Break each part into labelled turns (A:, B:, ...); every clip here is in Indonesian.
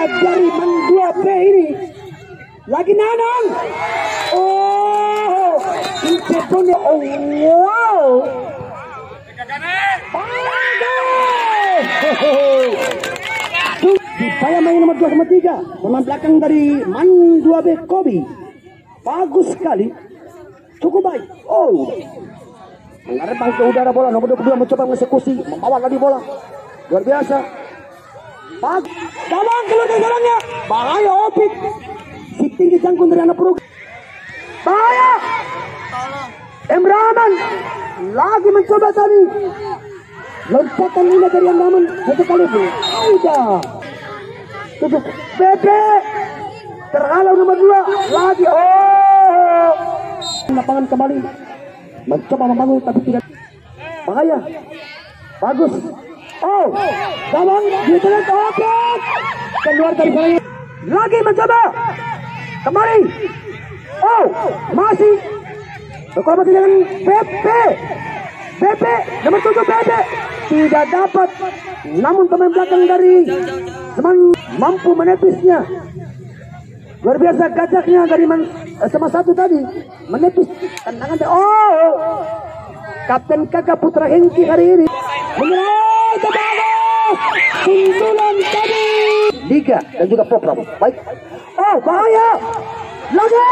A: dari Mandua B ini. Lagi Nanang. Oh, Incepone. Oh, wow. Saya main nomor 2 sama 3. Pemain belakang dari Mandua B Kobi. Bagus sekali. Cukup baik. Oh. Mengarahkan ke udara bola. Nomor 22 mencoba mengeksekusi. Membawa lagi bola. Luar biasa. Dalam keluar dari dalamnya. Bahaya Opik. Si tinggi jangkung dari anak perut. Bahaya. Emraman. Lagi mencoba tadi. Lompatan ini dari Emraman. Satu kali. Tidak. Bebe. Terhalau nomor 2. Lagi. Oh. Lapangan kembali. Mencoba membangun tapi tidak. Bahaya. Bagus. Oh. Gawang. Dia telah Opik. Keluar dari sana. Lagi mencoba. Kembali. Oh. Masih. Berkolaborasi dengan Pepe. Pepe. Nomor 7 Pepe. Tidak dapat. Namun pemain belakang dari teman mampu menepisnya. Luar biasa gajaknya dari sama satu tadi. Menepis tendangan. Oh. Kapten Kakak Putra Hengki hari ini. Menyerang ke bagus. Sundulan tadi. Liga dan juga program. Baik. Oh, bahaya. Lagi.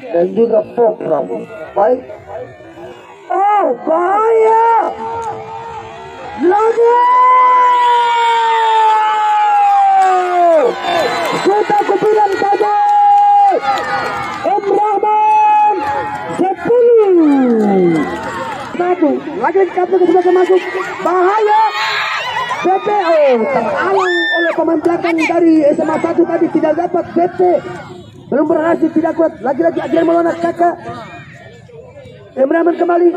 A: Dan juga program. Baik. Oh, bahaya. Lagi. Sudah aku bilang tadi. Emraman 10. Satu. Lagi kapten sudah masuk. Bahaya. Pepe. Oh, terhalang oleh pemain belakang dari SMA 1 tadi. Tidak dapat Pepe. Belum berhasil, tidak kuat. Lagi-lagi Adrian Maulana Kakak. Emraman kembali.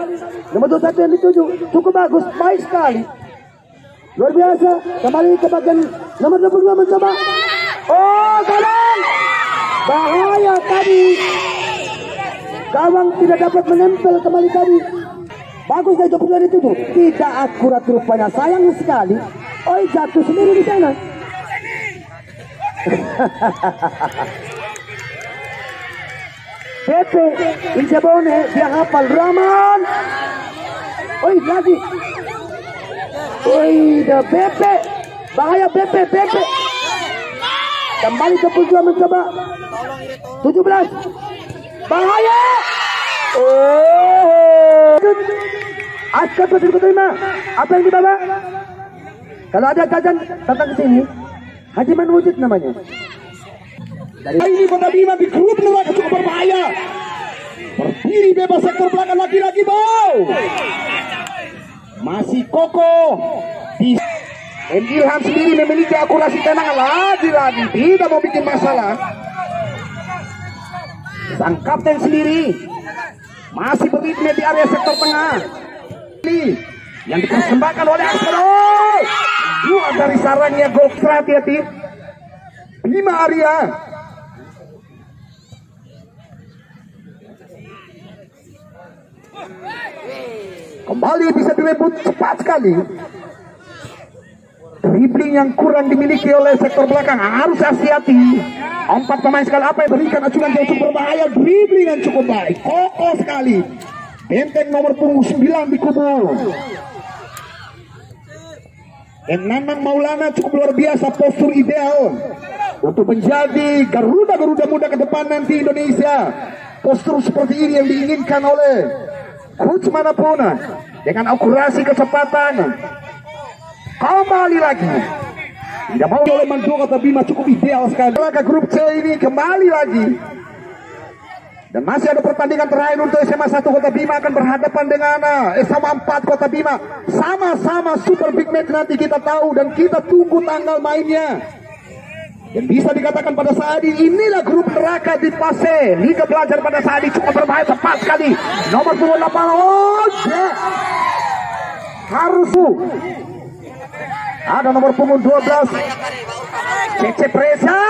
A: Nomor 21 yang dituju. Cukup bagus. Baik sekali. Luar biasa. Kembali ke bagian nomor 22 mencoba. Oh, gawang. Bahaya tadi. Gawang tidak dapat menempel kembali tadi. Bagus dari 22 dituju. Tidak akurat rupanya. Sayang sekali. Oh, jatuh sendiri di sana. Pepe, Injabone, dia hafal Rahman. Oi, lagi. Oi, dah Pepe. Bahaya Pepe. Kembali ke Pujua mencoba. 17. Bahaya. Oh. Askar 2005. Apa yang dibawa? Kalau ada gajan datang ke sini. Hajiman Wujud namanya. Dari ini Kota Bima di grup neraka cukup berbahaya. Berdiri bebas sektor belakang lagi-lagi bau. Masih kokoh. Ilham sendiri memiliki akurasi tendangan lagi-lagi. Tidak mau bikin masalah. Sang kapten sendiri masih berritme di area sektor tengah. Ini yang dipersembahkan oleh Askaro. Dua dari sarangnya gol hati-hati. Bima Arya. Kembali bisa direbut cepat sekali. Dribbling yang kurang dimiliki oleh sektor belakang harus hati-hati. 4 pemain sekali apa yang berikan acuan yang cukup berbahaya. Dribbling yang cukup baik, kokoh sekali. Benteng nomor punggung 9 dikubur. Dan Nanang Maulana cukup luar biasa, postur ideal untuk menjadi Garuda muda ke depan nanti Indonesia. Postur seperti ini yang diinginkan oleh coach manapun, dengan akurasi kecepatan. Kembali lagi. Tidak mau oleh Mandua Kota Bima cukup ideal sekali. Ke grup C ini kembali lagi. Dan masih ada pertandingan terakhir untuk SMA 1 Kota Bima akan berhadapan dengan SMA 4 Kota Bima. Sama-sama super big match nanti kita tahu dan kita tunggu tanggal mainnya. Dan bisa dikatakan pada saat inilah grup neraka di fase Liga Pelajar pada saat ini cukup berbahaya tepat sekali. Nomor 28. Oh, harus ada nomor punggung 12 Cece Presa.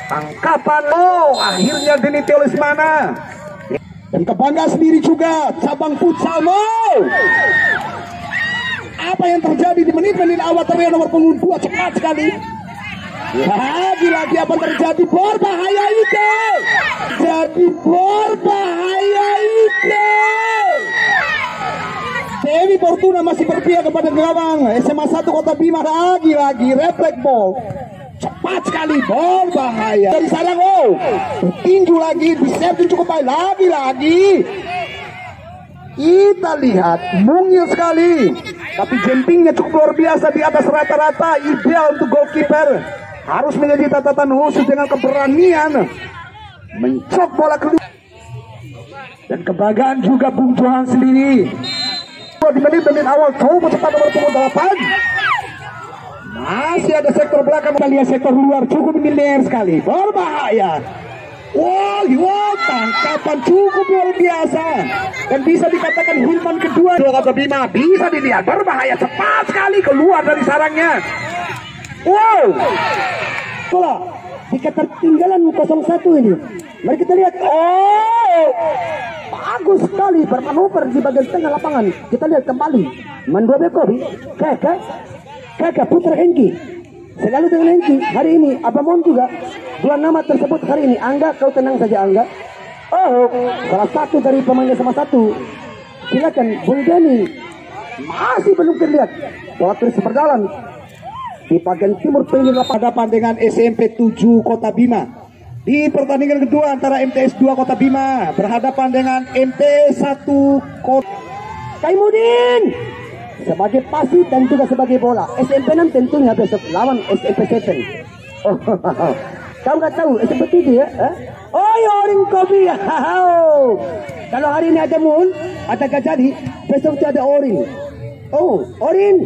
A: Tangkapan akhirnya diniti oleh Semana. Dan kebanggaan sendiri juga cabang futsal Apa yang terjadi di menit-menit awal? Terlihat nomor punggung 2 cepat sekali. Lagi-lagi apa terjadi? Berbahaya itu. Jadi berbahaya itu. Dewi Fortuna masih berpihak kepada gawang SMA 1 Kota Bima. Lagi-lagi refleks ball. Cepat sekali, berbahaya. Dari sarang, tinju lagi, diserve cukup baik. Lagi-lagi kita lihat mungil sekali, tapi jumpingnya cukup luar biasa di atas rata-rata. Ideal untuk goalkeeper. Harus menjadi catatan khusus dengan keberanian mencop bola keluar. Dan kebanggaan juga Bung Johan sendiri. Di menit-menit awal coba cepat nomor 8. Masih ada sektor belakang, kita lihat sektor luar cukup milir sekali, berbahaya. Wow, tangkapan cukup luar biasa dan bisa dikatakan Hilman kedua Kota Bima. Bisa dilihat berbahaya, cepat sekali keluar dari sarangnya. Wow, bola di ketertinggalan 0-1 ini. Mari kita lihat. Bagus sekali bermanuver di bagian tengah lapangan. Kita lihat kembali Mandua Bekobi, Kakak Putra Hengki. Selalu dengan Hengki. Hari ini Abamon juga. Dua nama tersebut hari ini. Angga, kau tenang saja Angga. Salah satu dari pemain sama 1. Silakan Bung Denny. Masih belum terlihat. Bola terus berjalan di bagian timur pinggir lapangan dengan SMP 7 Kota Bima. Di pertandingan kedua antara MTS 2 Kota Bima berhadapan dengan MTS 1 Kota Kaimudin sebagai pasti dan juga sebagai bola. SMP 6 tentunya besok lawan SMP 7. Kau nggak tahu SMP 7 ya? Orin Kopi. Kalau hari ini ada Moon, ada Gajali, besok itu ada Orin. Orin,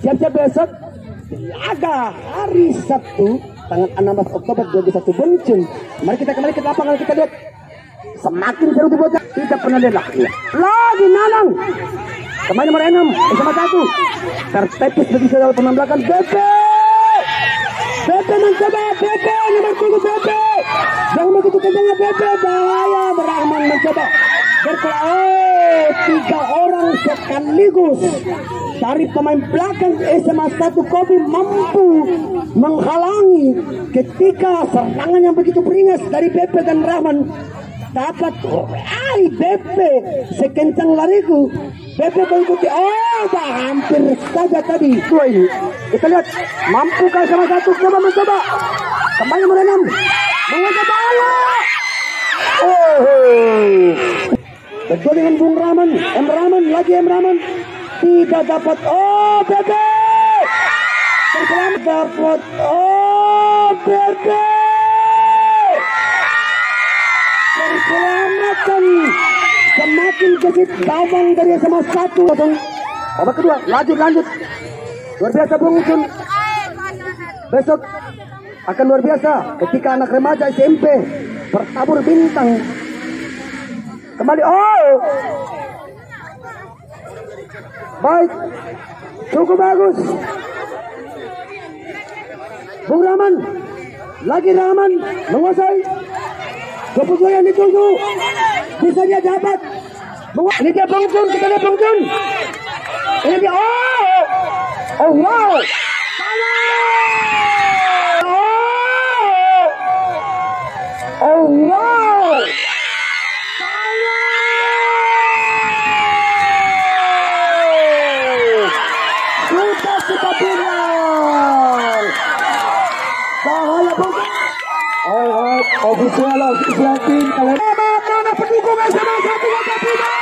A: siap-siap besok. Laga hari Sabtu tanggal 16 Oktober 2021 Buncun. Mari kita kembali ke lapangan, kita lihat semakin seru dibuat. Tidak pernah lihat lagi Nanang. Pemain nomor 6 sama 1 tertepis begitu dalam penambakan. Bebe mencoba, Bebe nomor 7 Bebe. Jangan begitu kencangnya Bebe, bahaya. Rahman mencoba berkelahi 3 orang sekaligus. Dari pemain belakang SMA 1 Kobi mampu menghalangi ketika serangan yang begitu beringas dari Bebe dan Rahman. Dapat Bebe sekencang lariku. Bebe mengikuti. Hampir saja tadi. Ini kita lihat mampukah sama 1 coba mencoba. Kembali nomor 6 mengejar bola. Betul dengan Bung Rahman. M Rahman tidak dapat. Bebe terselam dapat. Bebe terselamatkan. Semakin gesit gawang dari sama 1. Babak kedua lanjut luar biasa Bung Jun. Besok akan luar biasa ketika anak remaja SMP bertabur bintang kembali. Baik, cukup bagus Bung Rahman. Lagi Rahman menguasai. Keputusan yang ditunggu bisa dia dapat. Ini dia Bung Jun, kita lihat Bung Jun. Ini dia. Wow. Wow. Kita final. Bahaya Bung. Official tim kalian. Mana pendukung SMA 1 Kota Bima?